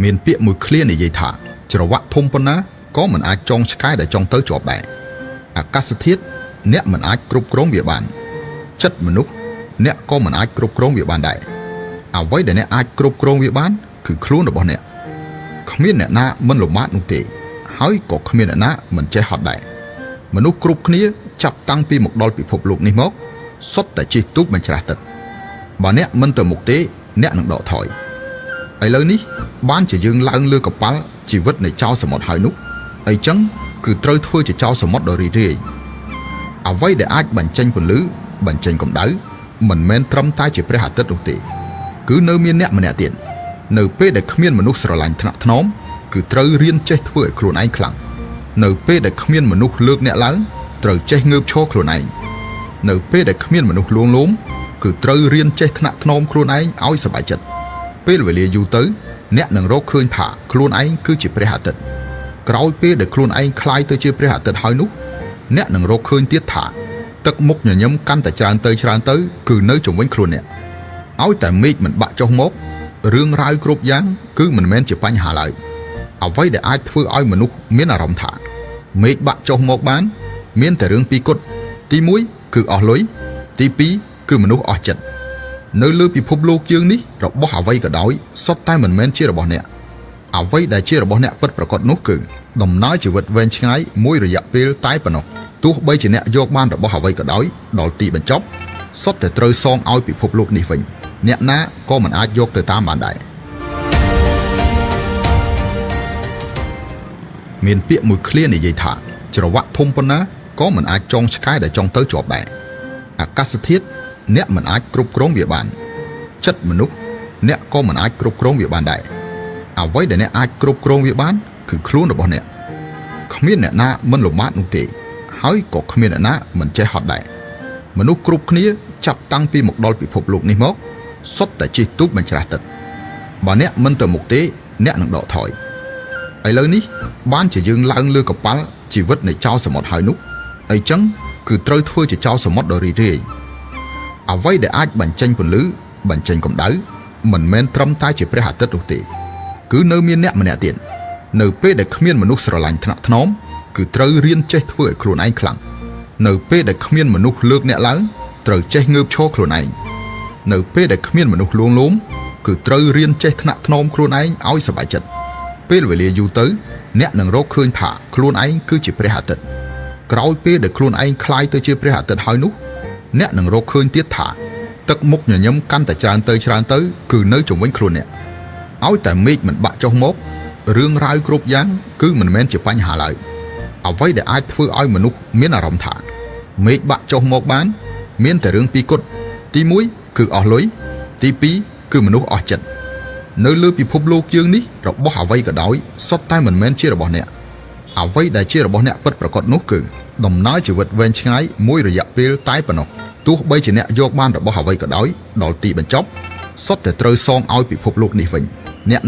មានពាក្យមួយឃ្លានិយាយថាច្រវាក់ធំប៉ុណ្ណាក៏មិនអាចចងឆ្កែដែលចង់ទៅជាប់ដែរអាកាសធាតុអ្នកមិនអាចគ្រប់គ្រងវាបានចិត្តមនុស្សអ្នកក៏មិនអាចគ្រប់គ្រងវាបានដែរអ្វីដែលអ្នកអាចគ្រប់គ្រងវាបានគឺខ្លួនរបស់អ្នកគ្មានអ្នកណាមិនលំបាកនោះទេហើយក៏គ្មានអ្នកណាមិនចេះហត់ដែរមនុស្សគ្រប់គ្នាចាប់តាំងពីមកដល់ពិភពលោកនេះមកសុទ្ធតែជិះទូកបញ្ច្រាស់ទឹកបើអ្នកមិនទៅមុខទេអ្នកនឹងដកថយឥឡូវនេះបានជាយើងឡើងលើកប៉ាល់ជីវិតនៃចៅសមុទ្រហើយនោះអីចឹងគឺត្រូវធ្វើជាចៅសមុទ្រដ៏រីករាយអ្វីដែលអាចបញ្ចេញពន្លឺបញ្ចេញកម្ដៅមិនមែនត្រឹមតែជាព្រះអាទិត្យនោះទេគឺនៅមានអ្នកម្នាក់ទៀតនៅពេលដែលគ្មានមនុស្សស្រឡាញ់ថ្នាក់ថ្នមគឺត្រូវរៀនចេះធ្វើឲ្យខ្លួនឯងខ្លាំងនៅពេលដែលគ្មានមនុស្សលើកអ្នកឡើងត្រូវចេះងើបឈរខ្លួនឯងនៅពេលដែលគ្មានមនុស្សលួងលោមគឺត្រូវរៀនចេះថ្នាក់ថ្នមខ្លួនឯងឲ្យសប្បាយចិត្តពេលវេលាយូរទៅអ្នកនឹងរកឃើញថាខ្លួនឯងគឺជាព្រះអាទិត្យក្រោយពេលដែលខ្លួនឯងคล้ายទៅជាព្រះអាទិត្យហើយនោះអ្នកនឹងរកឃើញទៀតថាទឹកមុខញញឹមកាន់តែច្រើនទៅគឺនៅជុំវិញខ្លួនអ្នកឲ្យតែមេឃមិនបាក់ចុះមករឿងរ៉ាវគ្រប់យ៉ាងគឺមិនមែនជាបញ្ហាឡើយអ្វីដែលអាចធ្វើឲ្យមនុស្សមានអារម្មណ៍ថាមេឃបាក់ចុះមកបានមានតែរឿងពីរគត់ទី1គឺអស់លុយទី2គឺមនុស្សអស់ចិត្តនៅលើពិភពលោកយើងនេះរបស់អ្វីក៏ដោយសុទ្ធតែមិនមែនជារបស់អ្នកអ្វីដែលជារបស់អ្នកពិតប្រាកដនោះគឺដំណើរជីវិតវែងឆ្ងាយមួយរយៈពេលតែប៉ុណ្ណោះទោះបីជាអ្នកយកបានរបស់អ្វីក៏ដោយដល់ទីបញ្ចប់សុទ្ធតែត្រូវសងឲ្យពិភពលោកនេះវិញអ្នកណាក៏មិនអាចយកទៅតាមបានដែរមានពាក្យមួយឃ្លានិយាយថាច្រវាក់ធំប៉ុណ្ណាក៏មិនអាចចងឆ្កែដែលចង់ទៅជាប់ដែរអាកាសធាតុអ្នកមិនអាចគ្រប់គ្រងវាបានចិត្តមនុស្សអ្នកក៏មិនអាចគ្រប់គ្រងវាបានដែរអ្វីដែលអ្នកអាចគ្រប់គ្រងវាបានគឺខ្លួនរបស់អ្នកគ្មានអ្នកណាមិនលំបាកនោះទេហើយក៏គ្មានអ្នកណាមិនចេះហត់ដែរមនុស្សគ្រប់គ្នាចាប់តាំងពីមកដល់ពិភពលោកនេះមកសុទ្ធតែជិះទូកបញ្ច្រាស់ទឹកបើអ្នកមិនទៅមុខទេអ្នកនឹងដកថយឥឡូវនេះបានជាយើងឡើងលើកប៉ាល់ជីវិតនៃចៅសមុទ្រហើយនោះអីចឹងគឺត្រូវធ្វើជាចៅសមុទ្រដ៏រីករាយអ្វីដែលអាចបញ្ចេញពន្លឺបញ្ចេញកម្ដៅមិនមែនត្រឹមតែជាព្រះអាទិត្យនោះទេគឺនៅមានអ្នកម្នាក់ទៀតនៅពេលដែលគ្មានមនុស្សស្រឡាញ់ថ្នាក់ថ្នមគឺត្រូវរៀនចេះធ្វើឲ្យខ្លួនឯងខ្លាំងនៅពេលដែលគ្មានមនុស្សលើកអ្នកឡើងត្រូវចេះងើបឈរខ្លួនឯងនៅពេលដែលគ្មានមនុស្សលួងលោមគឺត្រូវរៀនចេះថ្នាក់ថ្នមខ្លួនឯងឲ្យសប្បាយចិត្តពេលវេលាយូរទៅអ្នកនឹងរកឃើញថាខ្លួនឯងគឺជាព្រះអាទិត្យក្រោយពេលដែលខ្លួនឯងคล้ายទៅជាព្រះអាទិត្យហើយនោះអ្នកនឹងរកឃើញទៀតថាទឹកមុខញញឹមកាន់តែច្រើនទៅគឺនៅជុំវិញខ្លួនអ្នកឲ្យតែមេឃមិនបាក់ចុះមករឿងរ៉ាវគ្រប់យ៉ាងគឺមិនមែនជាបញ្ហាឡើយអ្វីដែលអាចធ្វើឲ្យមនុស្សមានអារម្មណ៍ថាមេឃបាក់ចុះមកបានមានតែរឿងពីរគត់ទី1គឺអស់លុយទី2គឺមនុស្សអស់ចិត្តនៅលើពិភពលោកយើងនេះរបស់អ្វីក៏ដោយសុទ្ធតែមិនមែនជារបស់អ្នកអ្វីដែលជារបស់អ្នកពិតប្រាកដនោះគឺដំណើរជីវិតវែងឆ្ងាយមួយរយៈពេលតែប៉ុណ្ណោះទោះបីជាអ្នកយកបានរបស់អ្វីក៏ដោយដល់ទីបញ្ចប់សុទ្ធតែត្រូវសងឲ្យពិភពលោកនេះវិញអ្នក